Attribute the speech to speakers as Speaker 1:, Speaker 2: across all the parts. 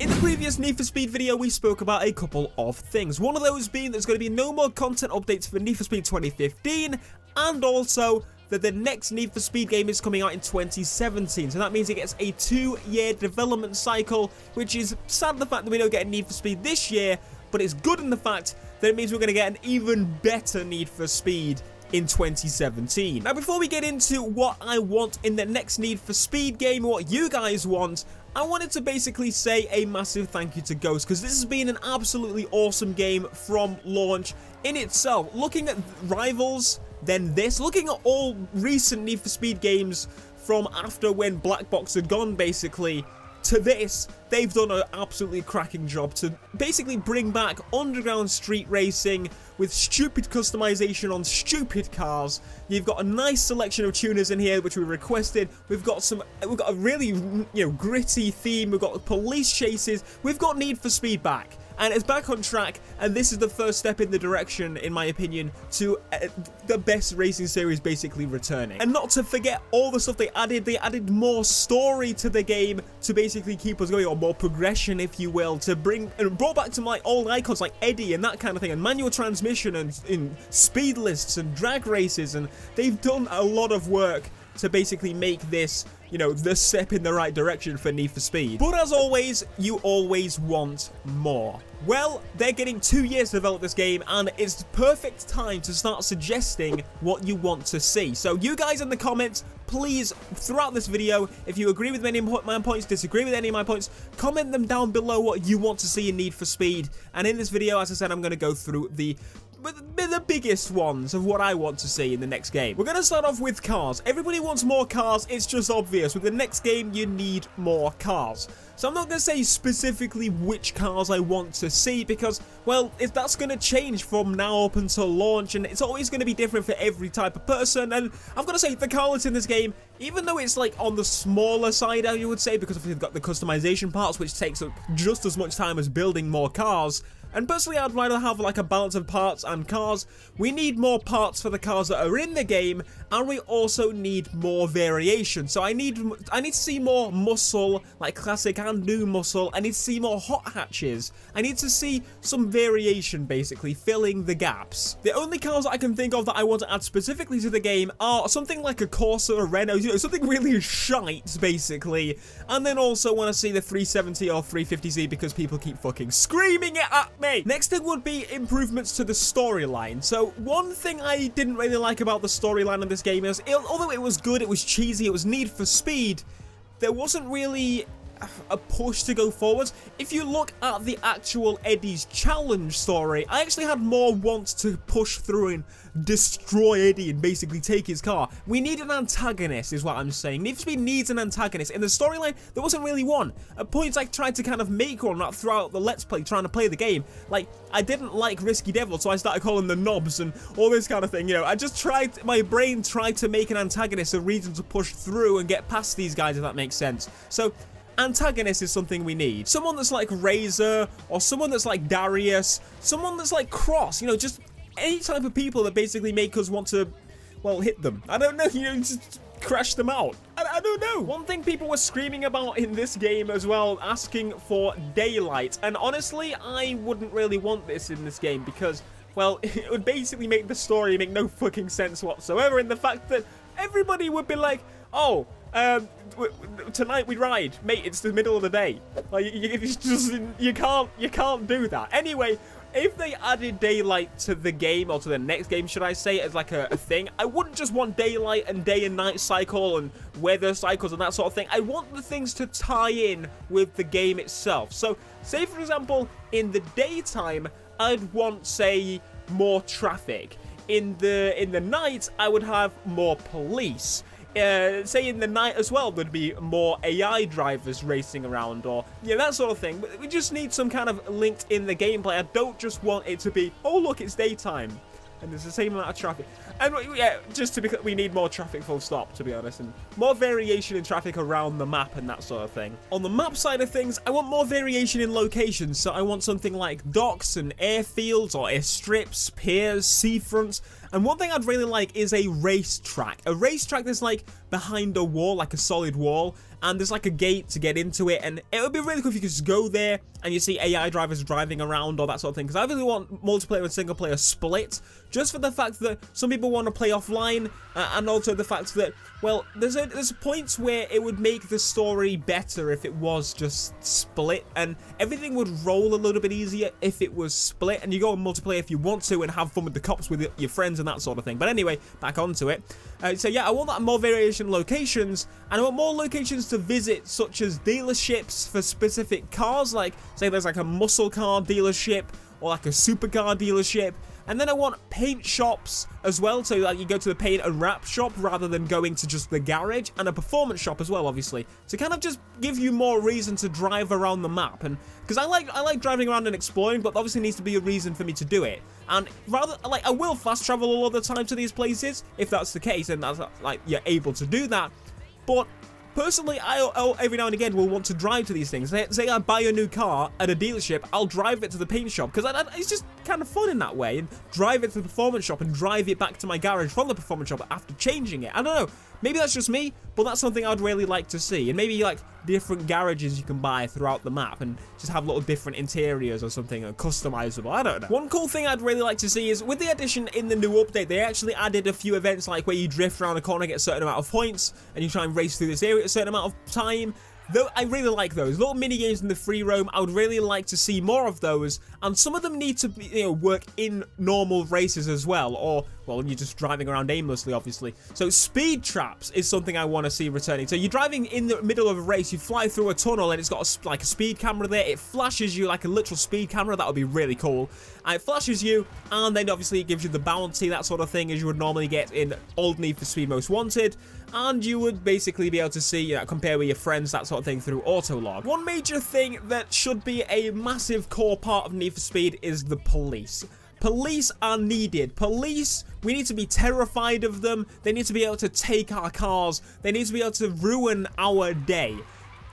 Speaker 1: In the previous Need for Speed video, we spoke about a couple of things. One of those being there's going to be no more content updates for Need for Speed 2015, and also that the next Need for Speed game is coming out in 2017. So that means it gets a 2-year development cycle, which is sad the fact that we don't get a Need for Speed this year, but it's good in the fact that it means we're going to get an even better Need for Speed in 2017. Now, before we get into what I want in the next Need for Speed game, what you guys want, I wanted to basically say a massive thank you to Ghost, because this has been an absolutely awesome game from launch in itself. Looking at Rivals, then this, looking at all recent Need for Speed games from after when Black Box had gone, basically, to this, they've done an absolutely cracking job to basically bring back underground street racing with stupid customization on stupid cars. You've got a nice selection of tuners in here, which we requested. We've got a really, gritty theme. We've got police chases. We've got Need for Speed back. And it's back on track, and this is the first step in the direction, in my opinion, to the best racing series basically returning. And not to forget all the stuff they added more story to the game to basically keep us going, or more progression, if you will, to bring, and brought back to my old icons like Eddie and that kind of thing, and manual transmission, and in speed lists and drag races, and they've done a lot of work to basically make this, the step in the right direction for Need for Speed. But as always, you always want more. Well, they're getting 2 years to develop this game, and it's the perfect time to start suggesting what you want to see. So you guys in the comments, please, throughout this video, if you agree with any of my points, disagree with any of my points, comment them down below what you want to see in Need for Speed. And in this video, as I said, I'm going to go through the biggest ones of what I want to see in the next game. We're going to start off with cars. Everybody wants more cars. It's just obvious. With the next game, you need more cars. So I'm not going to say specifically which cars I want to see, because, well, if that's going to change from now up until launch, and it's always going to be different for every type of person. And I've got to say, the car that's in this game, even though it's like on the smaller side, I would say, because we've got the customization parts, which takes up just as much time as building more cars. And personally, I'd rather have like a balance of parts and cars. We need more parts for the cars that are in the game, and we also need more variation. So I need to see more muscle, like classic and new muscle. I need to see more hot hatches. I need to see some variation, basically, filling the gaps. The only cars that I can think of that I want to add specifically to the game are something like a Corsa, a Renault, something really shite, basically. And then also want to see the 370 or 350Z, because people keep fucking screaming it at me. Next thing would be improvements to the storyline. So one thing I didn't really like about the storyline of this game is, although it was good, it was cheesy, it was Need for Speed, there wasn't really a push to go forwards. If you look at the actual Eddie's challenge story, I actually had more want to push through and destroy Eddie and basically take his car. We need an antagonist, is what I'm saying. Need for Speed needs an antagonist. In the storyline, there wasn't really one. At points, I tried to kind of make one throughout the Let's Play, trying to play the game. Like, I didn't like Risky Devil, so I started calling them knobs and all this kind of thing, I just tried, my brain tried to make an antagonist, a reason to push through and get past these guys, if that makes sense. So, antagonist is something we need. Someone that's like Razor, or someone that's like Darius, someone that's like Cross, just any type of people that basically make us want to, well, hit them. I don't know, just crash them out. I don't know. One thing people were screaming about in this game as well, asking for daylight. And honestly, I wouldn't really want this in this game, because, well, it would basically make the story make no fucking sense whatsoever, in the fact that everybody would be like, oh, tonight we ride, mate. It's the middle of the day. Like, you can't do that. Anyway, if they added daylight to the game, or to the next game, should I say, as like a thing, I wouldn't just want daylight and day and night cycle and weather cycles and that sort of thing. I want the things to tie in with the game itself. So, say for example, in the daytime, I'd want, say, more traffic. In the night, I would have more police. Say in the night as well, there'd be more AI drivers racing around, or that sort of thing. But we just need some kind of linked in the gameplay. I don't just want it to be, oh look, it's daytime and there's the same amount of traffic. And yeah, just to be, we need more traffic, full stop, to be honest, and more variation in traffic around the map and that sort of thing. On the map side of things, I want more variation in locations, so I want something like docks and airfields or airstrips, piers, seafronts. And one thing I'd really like is a racetrack. A racetrack that's like behind a wall, like a solid wall, and there's like a gate to get into it, and it would be really cool if you could just go there and you see AI drivers driving around or that sort of thing, because I really want multiplayer and single player split, just for the fact that some people want to play offline, and also the fact that, well, there's points where it would make the story better if it was just split, and everything would roll a little bit easier if it was split, and you go on multiplayer if you want to and have fun with the cops with your friends and that sort of thing. But anyway, back onto it. So yeah, I want that more variation locations, and I want more locations to visit, such as dealerships for specific cars, like say there's like a muscle car dealership or like a supercar dealership. And then I want paint shops as well, so like you go to the paint and wrap shop rather than going to just the garage, and a performance shop as well, obviously, to kind of just give you more reason to drive around the map. And because I like driving around and exploring, but obviously needs to be a reason for me to do it. And rather, like, I will fast travel all of the time to these places if that's the case, and that's like you're able to do that. But personally, I every now and again will want to drive to these things. Say I buy a new car at a dealership, I'll drive it to the paint shop, because it's just kind of fun in that way, and drive it to the performance shop and drive it back to my garage from the performance shop after changing it. I don't know, maybe that's just me, but that's something I'd really like to see. And maybe like different garages you can buy throughout the map and just have little different interiors or something, or customizable, I don't know. One cool thing I'd really like to see is with the addition in the new update, they actually added a few events like where you drift around a corner, get a certain amount of points, and you try and race through this area at a certain amount of time. Though I really like those little mini games in the free roam. I would really like to see more of those, and some of them need to be, you know, work in normal races as well, or well, you're just driving around aimlessly, obviously. So speed traps is something I want to see returning. So you're driving in the middle of a race, you fly through a tunnel, and it's got like a speed camera there. It flashes you like a literal speed camera. That would be really cool. And it flashes you, and then obviously it gives you the bounty, that sort of thing, as you would normally get in old Need for Speed Most Wanted. And you would basically be able to see, you know, compare with your friends, that sort of thing, through Autolog. One major thing that should be a massive core part of Need for Speed is the police. Police are needed. Police, we need to be terrified of them. They need to be able to take our cars. They need to be able to ruin our day.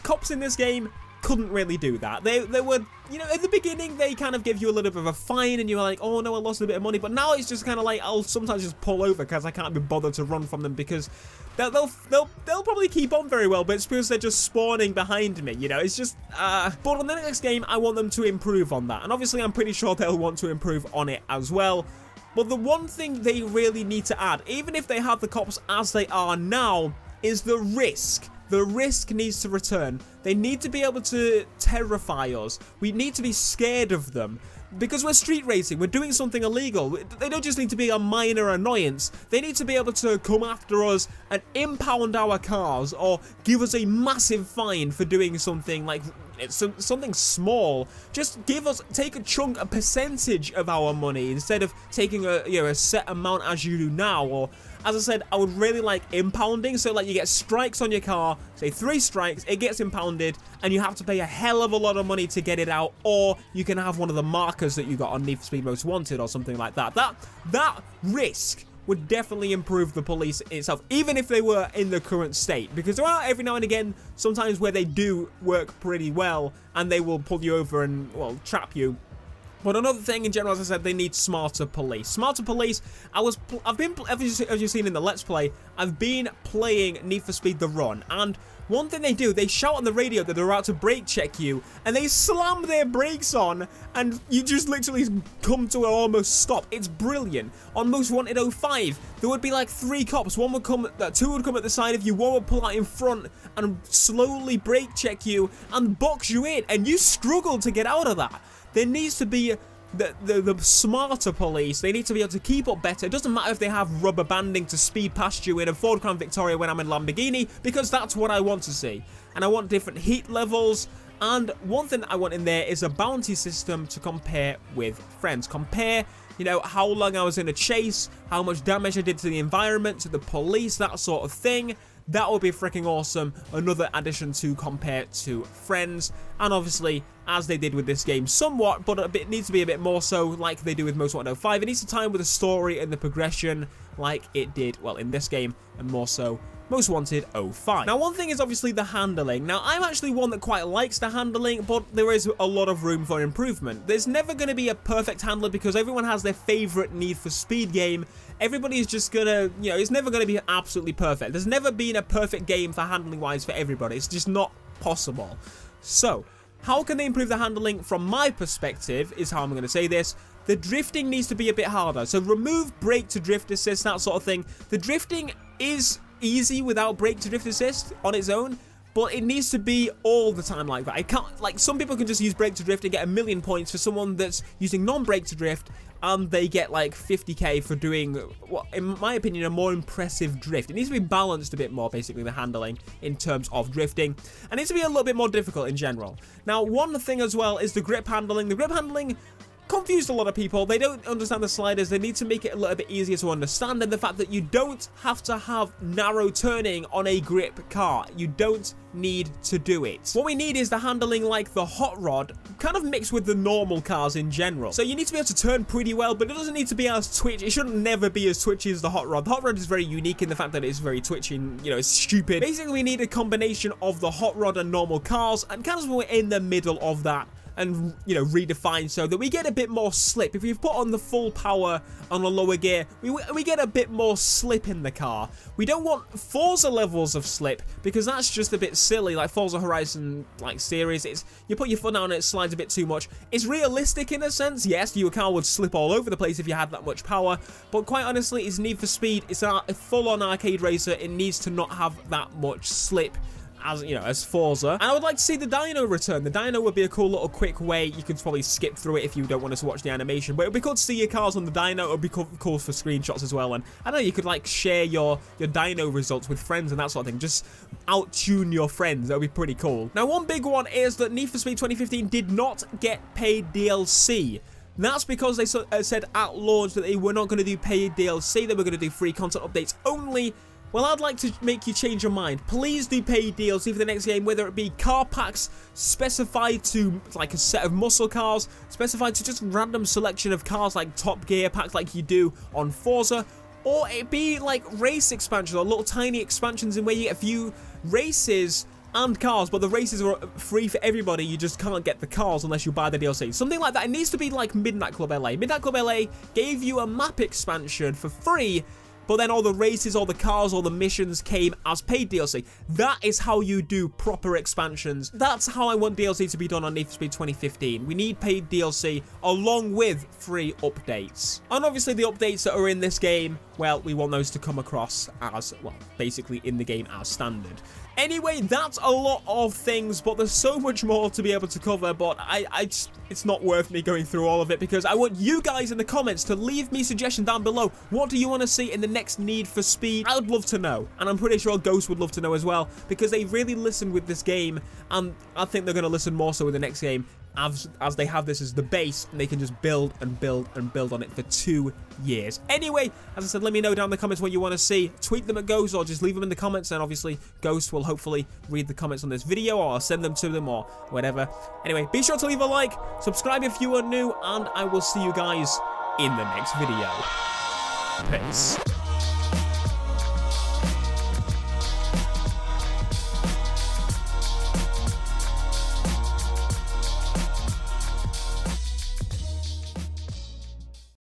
Speaker 1: Cops in this game couldn't really do that. They were, you know, at the beginning they kind of give you a little bit of a fine and you're like, oh no, I lost a bit of money. But now it's just kind of like, I'll sometimes just pull over because I can't be bothered to run from them, because they'll probably keep on very well, but it's because they're just spawning behind me, you know. It's just but on the next game I want them to improve on that, and obviously I'm pretty sure they'll want to improve on it as well. But the one thing they really need to add, even if they have the cops as they are now, is the risk. The risk needs to return. They need to be able to terrify us. We need to be scared of them. Because we're street racing, we're doing something illegal. They don't just need to be a minor annoyance. They need to be able to come after us and impound our cars, or give us a massive fine for doing something like something small. Just take a chunk, a percentage of our money, instead of taking a set amount as you do now. Or as I said, I would really like impounding, so like you get strikes on your car, say 3 strikes, it gets impounded, and you have to pay a hell of a lot of money to get it out, or you can have one of the markers that you got on Need for Speed Most Wanted or something like that. That risk would definitely improve the police itself, even if they were in the current state, because there are every now and again sometimes where they do work pretty well and they will pull you over and, well, trap you. But another thing in general, as I said, they need smarter police. Smarter police. I've been, as you've seen in the Let's Play, I've been playing Need for Speed The Run, and one thing they do, they shout on the radio that they're about to brake check you, and they slam their brakes on, and you just literally come to an almost stop. It's brilliant. On Most Wanted 05, there would be like 3 cops. 2 would come at the side of you, 1 would pull out in front and slowly brake check you and box you in, and you struggle to get out of that. There needs to be the smarter police. They need to be able to keep up better. It doesn't matter if they have rubber banding to speed past you in a Ford Crown Victoria when I'm in Lamborghini, because that's what I want to see. And I want different heat levels. And one thing I want in there is a bounty system to compare with friends. Compare, you know, how long I was in a chase, how much damage I did to the environment, to the police, that sort of thing. That would be freaking awesome. Another addition to compare to friends. And obviously, as they did with this game somewhat, but it needs to be a bit more so like they do with Most Wanted 05. It needs to tie in with the story and the progression like it did, well, in this game, and more so Most Wanted 05. Now, one thing is obviously the handling. Now, I'm actually one that quite likes the handling, but there is a lot of room for improvement. There's never going to be a perfect handler because everyone has their favorite Need for Speed game. Everybody's just gonna, you know, it's never going to be absolutely perfect. There's never been a perfect game for handling-wise for everybody. It's just not possible. So, how can they improve the handling? From my perspective, is how I'm going to say this. The drifting needs to be a bit harder. So remove brake to drift assist, that sort of thing. The drifting is easy without brake to drift assist on its own, but it needs to be all the time like that. I can't, like, some people can just use brake to drift and get 1,000,000 points for someone that's using non-brake to drift, and they get like 50k for doing, what, in my opinion, a more impressive drift. It needs to be balanced a bit more, basically, the handling in terms of drifting. And it needs to be a little bit more difficult in general. Now, one thing as well is the grip handling. The grip handling confused a lot of people. They don't understand the sliders. They need to make it a little bit easier to understand, and the fact that you don't have to have narrow turning on a grip car. You don't need to do it. What we need is the handling like the Hot Rod, kind of mixed with the normal cars in general. So you need to be able to turn pretty well, but it doesn't need to be as twitchy. It shouldn't never be as twitchy as the Hot Rod. The Hot Rod is very unique in the fact that it's very twitchy and, you know, it's stupid. Basically, we need a combination of the Hot Rod and normal cars, and kind of we're in the middle of that, and, you know, redefine so that we get a bit more slip. If you've put on the full power on a lower gear, we get a bit more slip in the car. We don't want Forza levels of slip because that's just a bit silly, like Forza Horizon like series. It's, you put your foot down and it slides a bit too much. It's realistic in a sense. Yes, your car would slip all over the place if you had that much power, but quite honestly, it's Need for Speed. It's a full-on arcade racer. It needs to not have that much slip, as you know, as Forza. And I would like to see the dyno return. The dyno would be a cool little quick way. You could probably skip through it if you don't want us to watch the animation, but it would be cool to see your cars on the dyno. It would be cool for screenshots as well. And I don't know, you could like share your dyno results with friends and that sort of thing. Just out-tune your friends. That would be pretty cool. Now, one big one is that Need for Speed 2015 did not get paid DLC. That's because they said at launch that they were not going to do paid DLC. They were going to do free content updates only. Well, I'd like to make you change your mind. Please do paid DLC for the next game, whether it be car packs specified to like a set of muscle cars, specified to just random selection of cars like Top Gear packs like you do on Forza, or it be like race expansions or little tiny expansions in where you get a few races and cars, but the races are free for everybody. You just can't get the cars unless you buy the DLC. Something like that. It needs to be like Midnight Club LA. Midnight Club LA gave you a map expansion for free, but then all the races, all the cars, all the missions came as paid DLC. That is how you do proper expansions. That's how I want DLC to be done on Need for Speed 2015. We need paid DLC along with free updates. And obviously the updates that are in this game, well, we want those to come across as, well, basically in the game as standard. Anyway, that's a lot of things, but there's so much more to be able to cover, but it's not worth me going through all of it because I want you guys in the comments to leave me suggestions down below. What do you want to see in the next Need for Speed? I would love to know, and I'm pretty sure Ghost would love to know as well because they really listened with this game, and I think they're going to listen more so with the next game as they have this as the base, and they can just build and build and build on it for 2 years. Anyway, as I said, let me know down in the comments what you want to see. Tweet them at Ghost or just leave them in the comments, and obviously Ghost will hopefully read the comments on this video, or I'll send them to them or whatever. Anyway, be sure to leave a like, subscribe if you are new, and I will see you guys in the next video. Peace.